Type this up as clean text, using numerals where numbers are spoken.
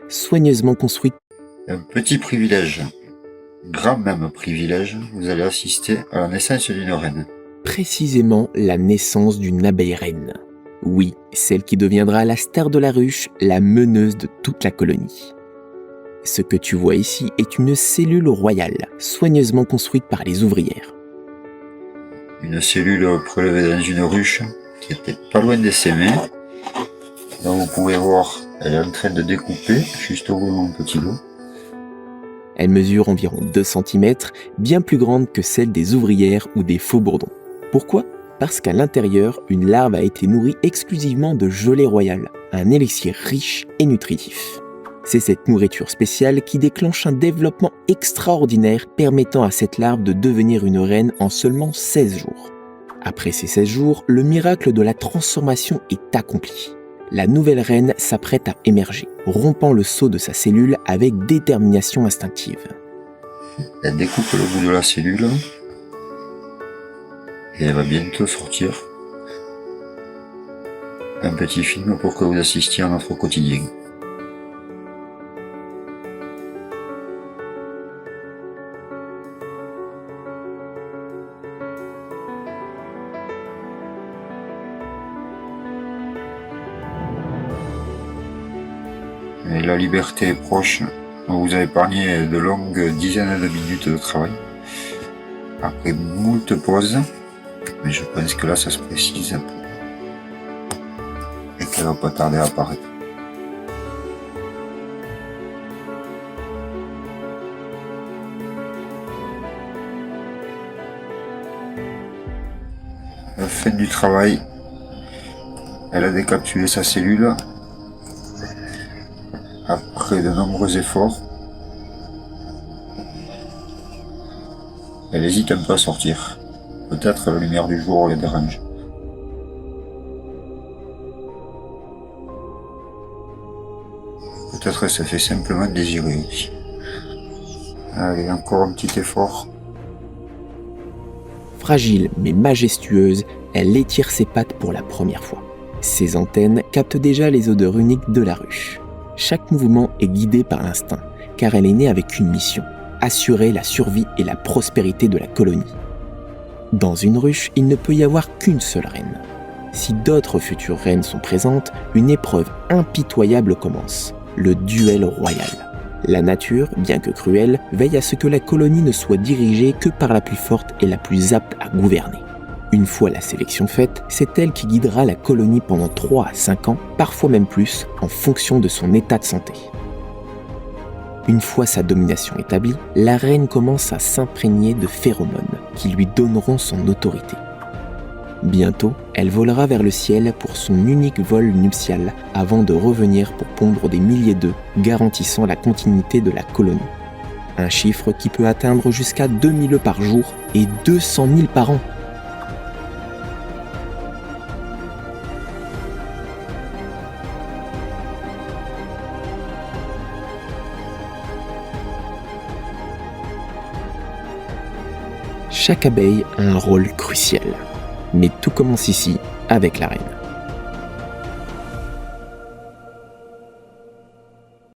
soigneusement construite. Un petit privilège, grand même privilège, vous allez assister à la naissance d'une reine. Précisément la naissance d'une abeille reine. Oui, celle qui deviendra la star de la ruche, la meneuse de toute la colonie. Ce que tu vois ici est une cellule royale, soigneusement construite par les ouvrières. Une cellule prélevée dans une ruche qui était pas loin d'essaimer. Là vous pouvez voir, elle est en train de découper juste au bout de mon petit dos. Elle mesure environ 2 cm, bien plus grande que celle des ouvrières ou des faux bourdons. Pourquoi ? Parce qu'à l'intérieur, une larve a été nourrie exclusivement de gelée royale, un élixir riche et nutritif. C'est cette nourriture spéciale qui déclenche un développement extraordinaire permettant à cette larve de devenir une reine en seulement 16 jours. Après ces 16 jours, le miracle de la transformation est accompli. La nouvelle reine s'apprête à émerger, rompant le sceau de sa cellule avec détermination instinctive. Elle découpe le bout de la cellule et elle va bientôt sortir. Un petit film pour que vous assistiez à notre quotidien. Et la liberté est proche. On vous a épargné de longues dizaines de minutes de travail. Après moult pauses. Mais je pense que là ça se précise un peu. Et qu'elle va pas tarder à apparaître. La fin du travail. Elle a décapsulé sa cellule. Après de nombreux efforts, elle hésite un peu à sortir. Peut-être la lumière du jour les dérange. Peut-être elle se fait simplement désirer aussi. Allez, encore un petit effort. Fragile mais majestueuse, elle étire ses pattes pour la première fois. Ses antennes captent déjà les odeurs uniques de la ruche. Chaque mouvement est guidé par l'instinct, car elle est née avec une mission, assurer la survie et la prospérité de la colonie. Dans une ruche, il ne peut y avoir qu'une seule reine. Si d'autres futures reines sont présentes, une épreuve impitoyable commence, le duel royal. La nature, bien que cruelle, veille à ce que la colonie ne soit dirigée que par la plus forte et la plus apte à gouverner. Une fois la sélection faite, c'est elle qui guidera la colonie pendant 3 à 5 ans, parfois même plus, en fonction de son état de santé. Une fois sa domination établie, la reine commence à s'imprégner de phéromones qui lui donneront son autorité. Bientôt, elle volera vers le ciel pour son unique vol nuptial avant de revenir pour pondre des milliers d'œufs, garantissant la continuité de la colonie. Un chiffre qui peut atteindre jusqu'à 2000 œufs par jour et 200 000 par an. Chaque abeille a un rôle crucial. Mais tout commence ici, avec la reine.